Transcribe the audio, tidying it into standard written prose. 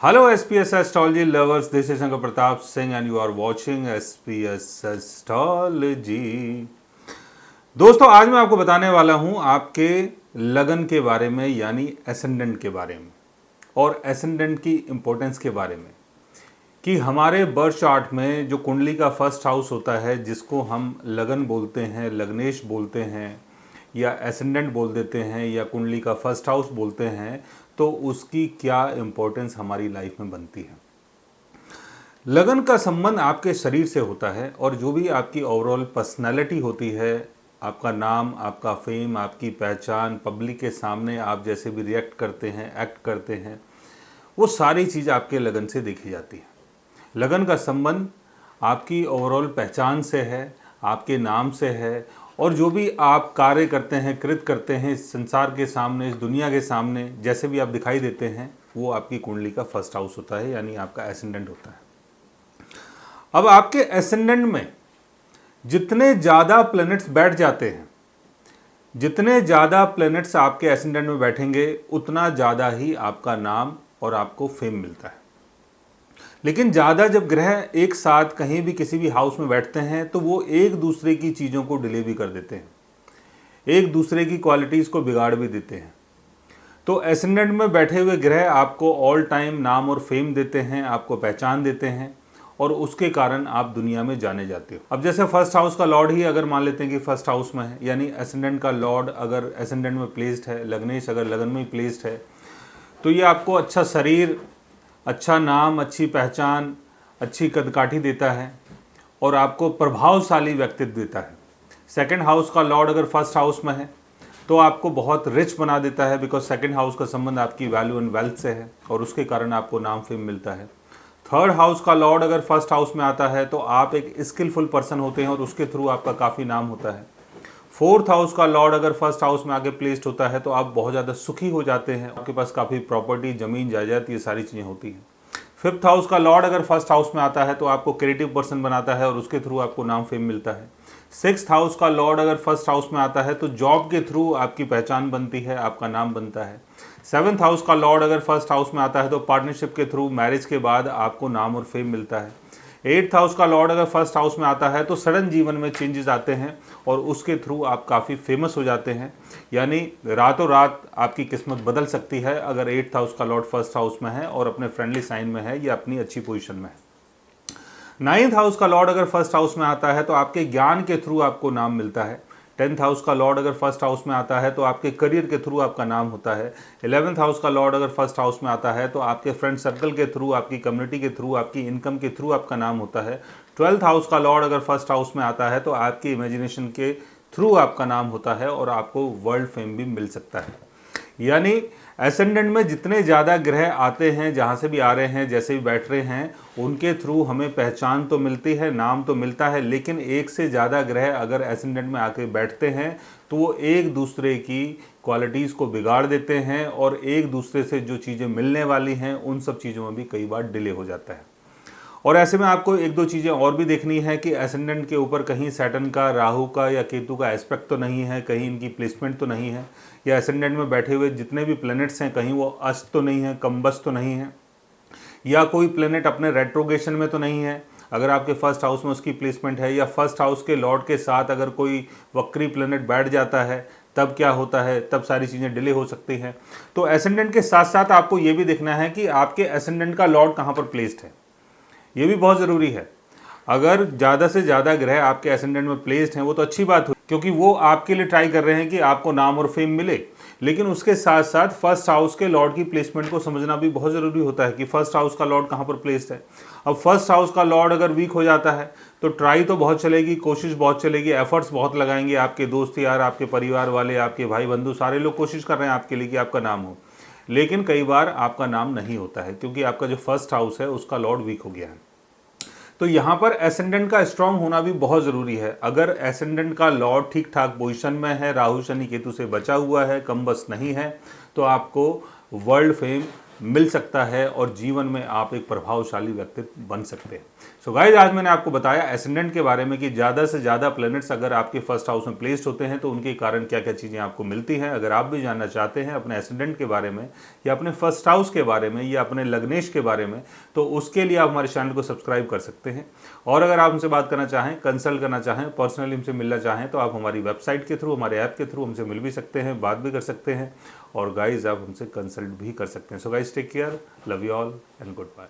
Hello SPS Astrology lovers, this is Shankar Pratap Singh and you are watching SPS Astrology। दोस्तों आज मैं आपको बताने वाला हूं आपके लगन के बारे में यानी एसेंडेंट के बारे में और एसेंडेंट की इम्पोर्टेंस के बारे में कि हमारे बर्थ चार्ट में जो कुंडली का फर्स्ट हाउस होता है जिसको हम लगन बोलते हैं, लग्नेश बोलते हैं या एसेंडेंट बोल देते हैं या कुंडली का फर्स्ट हाउस बोलते हैं, तो उसकी क्या इम्पोर्टेंस हमारी लाइफ में बनती है। लगन का संबंध आपके शरीर से होता है और जो भी आपकी ओवरऑल पर्सनैलिटी होती है, आपका नाम, आपका फेम, आपकी पहचान, पब्लिक के सामने आप जैसे भी रिएक्ट करते हैं, एक्ट करते हैं, वो सारी चीज़ आपके लगन से देखी जाती है। लगन का संबंध आपकी ओवरऑल पहचान से है, आपके नाम से है और जो भी आप कार्य करते हैं, कृत करते हैं इस संसार के सामने, इस दुनिया के सामने, जैसे भी आप दिखाई देते हैं, वो आपकी कुंडली का फर्स्ट हाउस होता है यानी आपका एसेंडेंट होता है। अब आपके एसेंडेंट में जितने ज़्यादा प्लैनेट्स बैठ जाते हैं, जितने ज़्यादा प्लैनेट्स आपके एसेंडेंट में बैठेंगे उतना ज़्यादा ही आपका नाम और आपको फेम मिलता है। लेकिन ज़्यादा जब ग्रह एक साथ कहीं भी किसी भी हाउस में बैठते हैं तो वो एक दूसरे की चीज़ों को डिले भी कर देते हैं, एक दूसरे की क्वालिटीज़ को बिगाड़ भी देते हैं। तो एसेंडेंट में बैठे हुए ग्रह आपको ऑल टाइम नाम और फेम देते हैं, आपको पहचान देते हैं और उसके कारण आप दुनिया में जाने जाते हो। अब जैसे फर्स्ट हाउस का लॉर्ड ही अगर मान लेते हैं कि फर्स्ट हाउस में है, यानी एसेंडेंट का लॉर्ड अगर एसेंडेंट में प्लेस्ड है, लग्नेश अगर लगन में प्लेस्ड है, तो ये आपको अच्छा शरीर, अच्छा नाम, अच्छी पहचान, अच्छी कदकाठी देता है और आपको प्रभावशाली व्यक्तित्व देता है। सेकंड हाउस का लॉर्ड अगर फर्स्ट हाउस में है तो आपको बहुत रिच बना देता है, बिकॉज सेकंड हाउस का संबंध आपकी वैल्यू एंड वेल्थ से है और उसके कारण आपको नाम फेम मिलता है। थर्ड हाउस का लॉर्ड अगर फर्स्ट हाउस में आता है तो आप एक स्किलफुल पर्सन होते हैं और उसके थ्रू आपका काफ़ी नाम होता है। फोर्थ हाउस का लॉर्ड अगर फर्स्ट हाउस में आके प्लेस्ड होता है तो आप बहुत ज़्यादा सुखी हो जाते हैं, आपके पास काफ़ी प्रॉपर्टी, ज़मीन जायदाद, ये सारी चीज़ें होती हैं। फिफ्थ हाउस का लॉर्ड अगर फर्स्ट हाउस में आता है तो आपको क्रिएटिव पर्सन बनाता है और उसके थ्रू आपको नाम फेम मिलता है। सिक्स्थ हाउस का लॉर्ड अगर फर्स्ट हाउस में आता है तो जॉब के थ्रू आपकी पहचान बनती है, आपका नाम बनता है। सेवन्थ हाउस का लॉर्ड अगर फर्स्ट हाउस में आता है तो पार्टनरशिप के थ्रू मैरिज के बाद आपको नाम और फेम मिलता है। एट्थ हाउस का लॉर्ड अगर फर्स्ट हाउस में आता है तो सडन जीवन में चेंजेस आते हैं और उसके थ्रू आप काफ़ी फेमस हो जाते हैं, यानी रातों रात आपकी किस्मत बदल सकती है अगर एट्थ हाउस का लॉर्ड फर्स्ट हाउस में है और अपने फ्रेंडली साइन में है या अपनी अच्छी पोजीशन में है। नाइन्थ हाउस का लॉर्ड अगर फर्स्ट हाउस में आता है तो आपके ज्ञान के थ्रू आपको नाम मिलता है। टेंथ हाउस का लॉर्ड अगर फर्स्ट हाउस में आता है तो आपके करियर के थ्रू आपका नाम होता है। 11th हाउस का लॉर्ड अगर फर्स्ट हाउस में आता है तो आपके फ्रेंड सर्कल के थ्रू, आपकी कम्युनिटी के थ्रू, आपकी इनकम के थ्रू आपका नाम होता है। 12th हाउस का लॉर्ड अगर फर्स्ट हाउस में आता है तो आपकी इमेजिनेशन के थ्रू आपका नाम होता है और आपको वर्ल्ड फेम भी मिल सकता है। यानी एसेंडेंट में जितने ज़्यादा ग्रह आते हैं, जहाँ से भी आ रहे हैं, जैसे भी बैठ रहे हैं, उनके थ्रू हमें पहचान तो मिलती है, नाम तो मिलता है, लेकिन एक से ज़्यादा ग्रह अगर एसेंडेंट में आके बैठते हैं तो वो एक दूसरे की क्वालिटीज़ को बिगाड़ देते हैं और एक दूसरे से जो चीज़ें मिलने वाली हैं उन सब चीज़ों में भी कई बार डिले हो जाता है। और ऐसे में आपको एक दो चीज़ें और भी देखनी है कि एसेंडेंट के ऊपर कहीं सैटर्न का, राहु का या केतु का एस्पेक्ट तो नहीं है, कहीं इनकी प्लेसमेंट तो नहीं है, या एसेंडेंट में बैठे हुए जितने भी प्लैनेट्स हैं कहीं वो अस्त तो नहीं है, कम्बस तो नहीं है, या कोई प्लैनेट अपने रेट्रोगेशन में तो नहीं है अगर आपके फर्स्ट हाउस में उसकी प्लेसमेंट है, या फर्स्ट हाउस के लॉर्ड के साथ अगर कोई वक्री प्लैनेट बैठ जाता है तब क्या होता है, तब सारी चीज़ें डिले हो सकती हैं। तो एसेंडेंट के साथ साथ आपको ये भी देखना है कि आपके एसेंडेंट का लॉर्ड कहाँ पर प्लेस्ड है, ये भी बहुत ज़रूरी है। अगर ज़्यादा से ज़्यादा ग्रह आपके एसेंडेंट में प्लेस्ड हैं वो तो अच्छी बात हुई, क्योंकि वो आपके लिए ट्राई कर रहे हैं कि आपको नाम और फेम मिले, लेकिन उसके साथ साथ फर्स्ट हाउस के लॉर्ड की प्लेसमेंट को समझना भी बहुत ज़रूरी होता है कि फर्स्ट हाउस का लॉर्ड कहाँ पर प्लेस्ड है। अब फर्स्ट हाउस का लॉर्ड अगर वीक हो जाता है तो ट्राई तो बहुत चलेगी, कोशिश बहुत चलेगी, एफर्ट्स बहुत लगाएंगे, आपके दोस्त यार, आपके परिवार वाले, आपके भाई बंधु, सारे लोग कोशिश कर रहे हैं आपके लिए कि आपका नाम हो, लेकिन कई बार आपका नाम नहीं होता है क्योंकि आपका जो फर्स्ट हाउस है उसका लॉर्ड वीक हो गया है। तो यहाँ पर एसेंडेंट का स्ट्रांग होना भी बहुत ज़रूरी है। अगर एसेंडेंट का लॉर्ड ठीक ठाक पोजीशन में है, राहु शनि केतु से बचा हुआ है, कम बस नहीं है, तो आपको वर्ल्ड फेम मिल सकता है और जीवन में आप एक प्रभावशाली व्यक्तित्व बन सकते हैं। सो गाइस, आज मैंने आपको बताया एसेंडेंट के बारे में कि ज़्यादा से ज़्यादा प्लैनेट्स अगर आपके फर्स्ट हाउस में प्लेस्ड होते हैं तो उनके कारण क्या क्या चीज़ें आपको मिलती हैं। अगर आप भी जानना चाहते हैं अपने एसेंडेंट के बारे में या अपने फर्स्ट हाउस के बारे में या अपने लग्नेश के बारे में, तो उसके लिए आप हमारे चैनल को सब्सक्राइब कर सकते हैं। और अगर आप हमसे बात करना चाहें, कंसल्ट करना चाहें, पर्सनली हमसे मिलना चाहें, तो आप हमारी वेबसाइट के थ्रू, हमारे ऐप के थ्रू हमसे मिल भी सकते हैं, बात भी कर सकते हैं और गाइज आप हमसे कंसल्ट भी कर सकते हैं। So guys, take care, love you all and good bye.